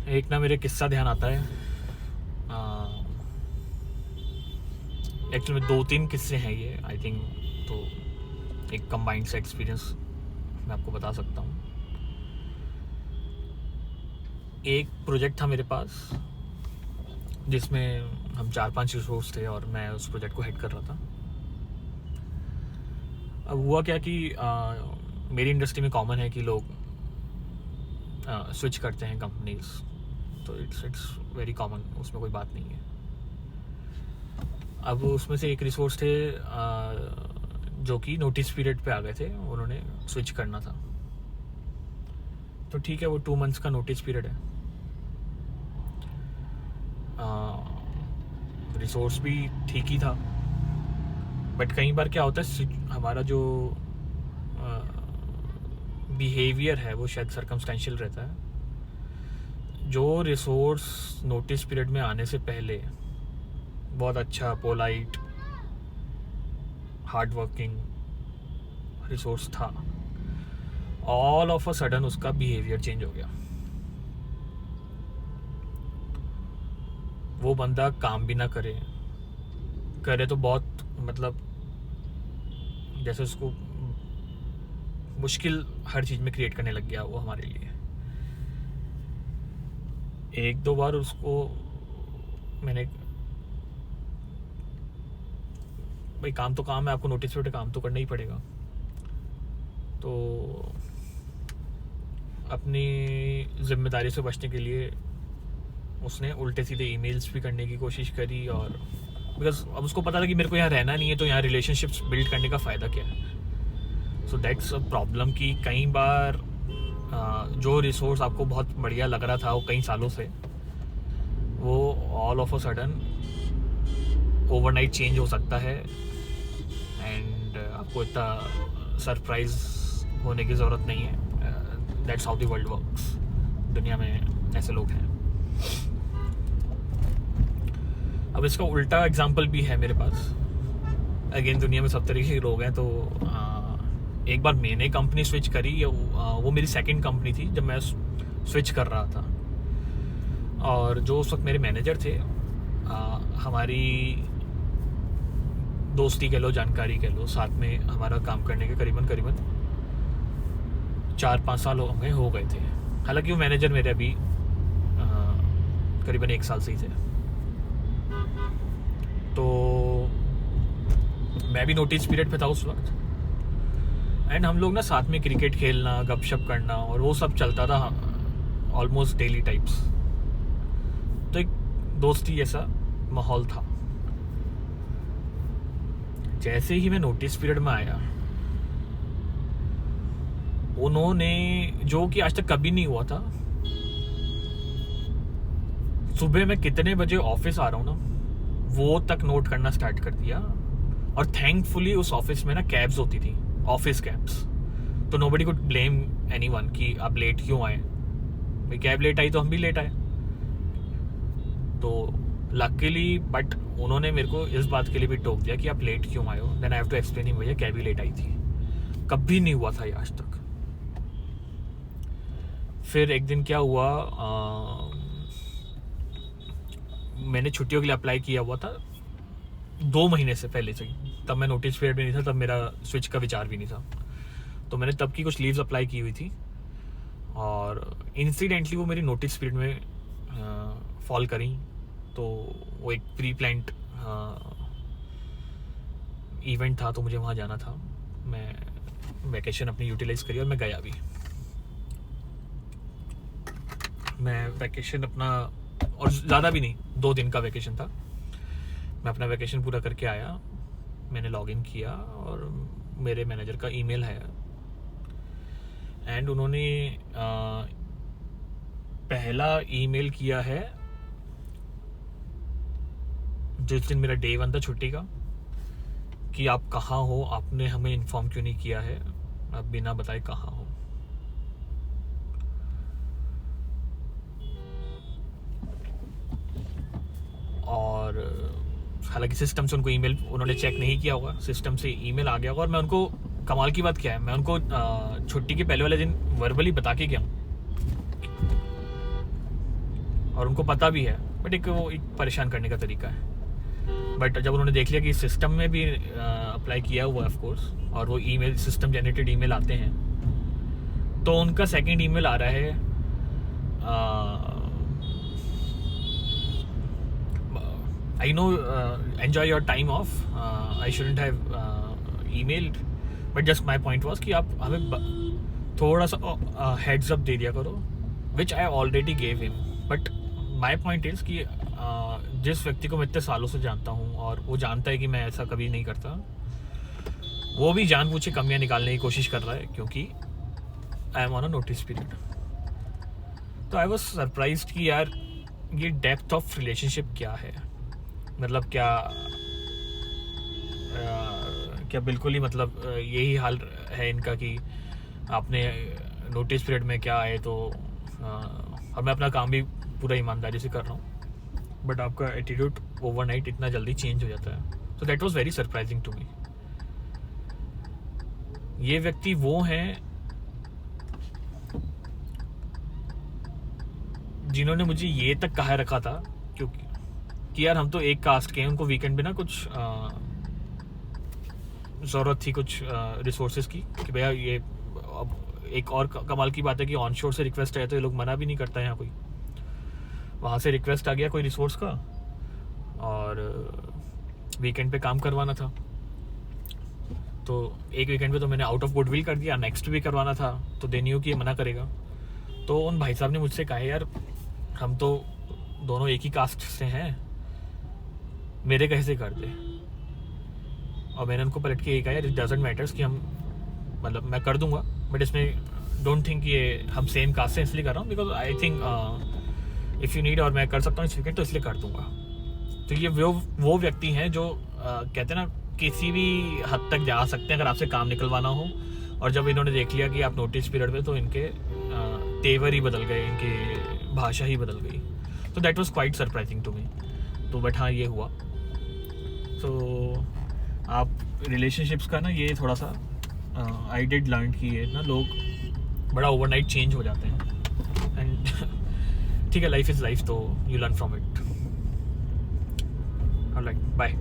एक ना मेरे किस्सा ध्यान आता है। एक्चुअली में 2-3 किस्से हैं ये, आई थिंक। तो एक कंबाइंड सा एक्सपीरियंस मैं आपको बता सकता हूँ। एक प्रोजेक्ट था मेरे पास जिसमें हम 4-5 रिसोर्स थे और मैं उस प्रोजेक्ट को हेड कर रहा था। अब हुआ क्या कि मेरी इंडस्ट्री में कॉमन है कि लोग स्विच करते हैं कंपनीज, तो इट्स वेरी कॉमन, उसमें कोई बात नहीं है। अब उसमें से एक रिसोर्स थे जो कि नोटिस पीरियड पे आ गए थे, उन्होंने स्विच करना था। तो ठीक है, वो 2 मंथ्स का नोटिस पीरियड है। रिसोर्स भी ठीक ही था, बट कई बार क्या होता है, हमारा जो बिहेवियर है वो शायद सर्कमस्टेंशियल रहता है। जो रिसोर्स नोटिस पीरियड में आने से पहले बहुत अच्छा, पोलाइट, हार्ड वर्किंग रिसोर्स था, ऑल ऑफ अ सडन उसका बिहेवियर चेंज हो गया। वो बंदा काम भी ना करे तो बहुत, मतलब जैसे उसको मुश्किल हर चीज़ में क्रिएट करने लग गया वो हमारे लिए। 1-2 बार उसको मैंने, भाई काम तो काम है, आपको नोटिस पे काम तो करना ही पड़ेगा। तो अपनी जिम्मेदारी से बचने के लिए उसने उल्टे सीधे ईमेल्स भी करने की कोशिश करी, और बिकॉज अब उसको पता था कि मेरे को यहाँ रहना नहीं है, तो यहाँ रिलेशनशिप्स बिल्ड करने का फ़ायदा क्या है। सो दैट्स अ प्रॉब्लम कि कई बार जो रिसोर्स आपको बहुत बढ़िया लग रहा था वो कई सालों से, वो all of a sudden overnight change हो सकता है, एंड आपको इतना सरप्राइज होने की ज़रूरत नहीं है। That's how the world works. दुनिया में ऐसे लोग हैं। अब इसका उल्टा एग्जाम्पल भी है मेरे पास। अगेन, दुनिया में सब तरीके के लोग हैं। तो एक बार मैंने कंपनी स्विच करी, वो मेरी सेकंड कंपनी थी जब मैं स्विच कर रहा था। और जो उस वक्त मेरे मैनेजर थे, हमारी दोस्ती कह लो, जानकारी कह लो, साथ में हमारा काम करने के करीबन 4-5 साल हो गए थे। हालांकि वो मैनेजर मेरे अभी करीबन 1 साल से ही थे। तो मैं भी नोटिस पीरियड पे था उस वक्त, एंड हम लोग ना साथ में क्रिकेट खेलना, गपशप करना और वो सब चलता था ऑलमोस्ट डेली टाइप्स। तो एक दोस्ती जैसा माहौल था। जैसे ही मैं नोटिस पीरियड में आया, उन्होंने, जो कि आज तक कभी नहीं हुआ था, सुबह मैं कितने बजे ऑफिस आ रहा हूँ ना, वो तक नोट करना स्टार्ट कर दिया। और थैंकफुली उस ऑफिस में ना कैब्स होती थी, ऑफिस कैब्स। तो नोबडी कुड ब्लेम एनीवन कि आप लेट क्यों आए। भाई कैब लेट आई तो हम भी लेट आए। तो लकीली, बट उन्होंने मेरे को इस बात के लिए भी टोक दिया कि आप लेट क्यों आए हो। Then I have to explain, भैया कैब ही लेट आई थी। कभी नहीं हुआ था ये आज तक। फिर एक दिन क्या हुआ, मैंने छुट्टियों के लिए अप्लाई किया हुआ था 2 महीने से पहले से ही। तब मैं नोटिस पीरियड में नहीं था, तब मेरा स्विच का विचार भी नहीं था। तो मैंने तब की कुछ लीव्स अप्लाई की हुई थी, और इंसिडेंटली वो मेरी नोटिस पीरियड में फॉल करी। तो वो एक प्री प्लान्ड इवेंट था, तो मुझे वहाँ जाना था। मैं वैकेशन अपनी यूटिलाइज करी और मैं गया भी। मैं वैकेशन अपना, और ज़्यादा भी नहीं, 2 दिन का वैकेशन था। मैं अपना वैकेशन पूरा करके आया। मैंने लॉगिन किया और मेरे मैनेजर का ईमेल है, एंड उन्होंने पहला ईमेल किया है जिस दिन मेरा डे 1 था छुट्टी का, कि आप कहाँ हो, आपने हमें इन्फॉर्म क्यों नहीं किया है, आप बिना बताए कहाँ हो। और हालांकि सिस्टम से उनको ईमेल, उन्होंने चेक नहीं किया होगा, सिस्टम से ईमेल आ गया होगा। और मैं उनको, कमाल की बात क्या है, मैं उनको छुट्टी के पहले वाले दिन वर्बली बता के गया हूँ और उनको पता भी है, बट एक वो एक परेशान करने का तरीका है। बट जब उन्होंने देख लिया कि सिस्टम में भी अप्लाई किया हुआ है ऑफ कोर्स, और वो ईमेल सिस्टम जनरेटेड ईमेल आते हैं, तो उनका सेकंड ईमेल आ रहा है I know enjoy your time of, I shouldn't have emailed, but just my point was कि आप हमें थोड़ा सा हेड्स अप दे दिया करो, which I already gave him. But my point is कि जिस व्यक्ति को मैं इतने सालों से जानता हूँ और वो जानता है कि मैं ऐसा कभी नहीं करता, वो भी जानबूझ के कमियाँ निकालने की कोशिश कर रहा है क्योंकि I am on a notice period. तो आई वॉज सरप्राइज्ड कि यार ये डेप्थ ऑफ रिलेशनशिप क्या है, मतलब क्या बिल्कुल ही मतलब यही हाल है इनका कि आपने नोटिस पीरियड में क्या आए तो और मैं अपना काम भी पूरा ईमानदारी से कर रहा हूँ, बट आपका एटीट्यूड ओवरनाइट इतना जल्दी चेंज हो जाता है। So that was very surprising to me. ये व्यक्ति वो हैं जिन्होंने मुझे ये तक कहा रखा था क्योंकि कि यार हम तो एक कास्ट के हैं, उनको वीकेंड पे ना कुछ ज़रूरत थी कुछ रिसोर्सेज की कि भैया ये अब एक और कमाल की बात है कि ऑन शोर से रिक्वेस्ट आया तो ये लोग मना भी नहीं करता है यहाँ कोई। वहाँ से रिक्वेस्ट आ गया कोई रिसोर्स का और वीकेंड पे काम करवाना था, तो एक वीकेंड पे तो मैंने आउट ऑफ गुडविल कर दिया, नेक्स्ट भी करवाना था तो दे न्यू कि ये मना करेगा। तो उन भाई साहब ने मुझसे कहा यार हम तो दोनों एक ही कास्ट से हैं, मेरे कैसे कर दे। और मैंने उनको पलट के ये कहा यार इट डजेंट मैटर्स कि हम मतलब मैं कर दूंगा, बट इसमें डोंट थिंक ये हम सेम कास्ट से इसलिए कर रहा हूँ because I think if you need और मैं कर सकता हूँ इस वीकेंड तो इसलिए कर दूंगा। तो ये वो व्यक्ति हैं जो कहते हैं ना किसी भी हद तक जा सकते हैं अगर आपसे काम निकलवाना हो, और जब इन्होंने देख लिया कि आप नोटिस पीरियड में तो इनके तेवर ही बदल गए, इनकी भाषा ही बदल गई। तो that was quite surprising to me. तो बट हाँ ये हुआ। तो आप रिलेशनशिप्स का ना ये थोड़ा सा आई डिड लर्न कि ये ना लोग बड़ा ओवरनाइट चेंज हो जाते हैं एंड ठीक है लाइफ इज़ लाइफ, तो you learn from it. Alright bye.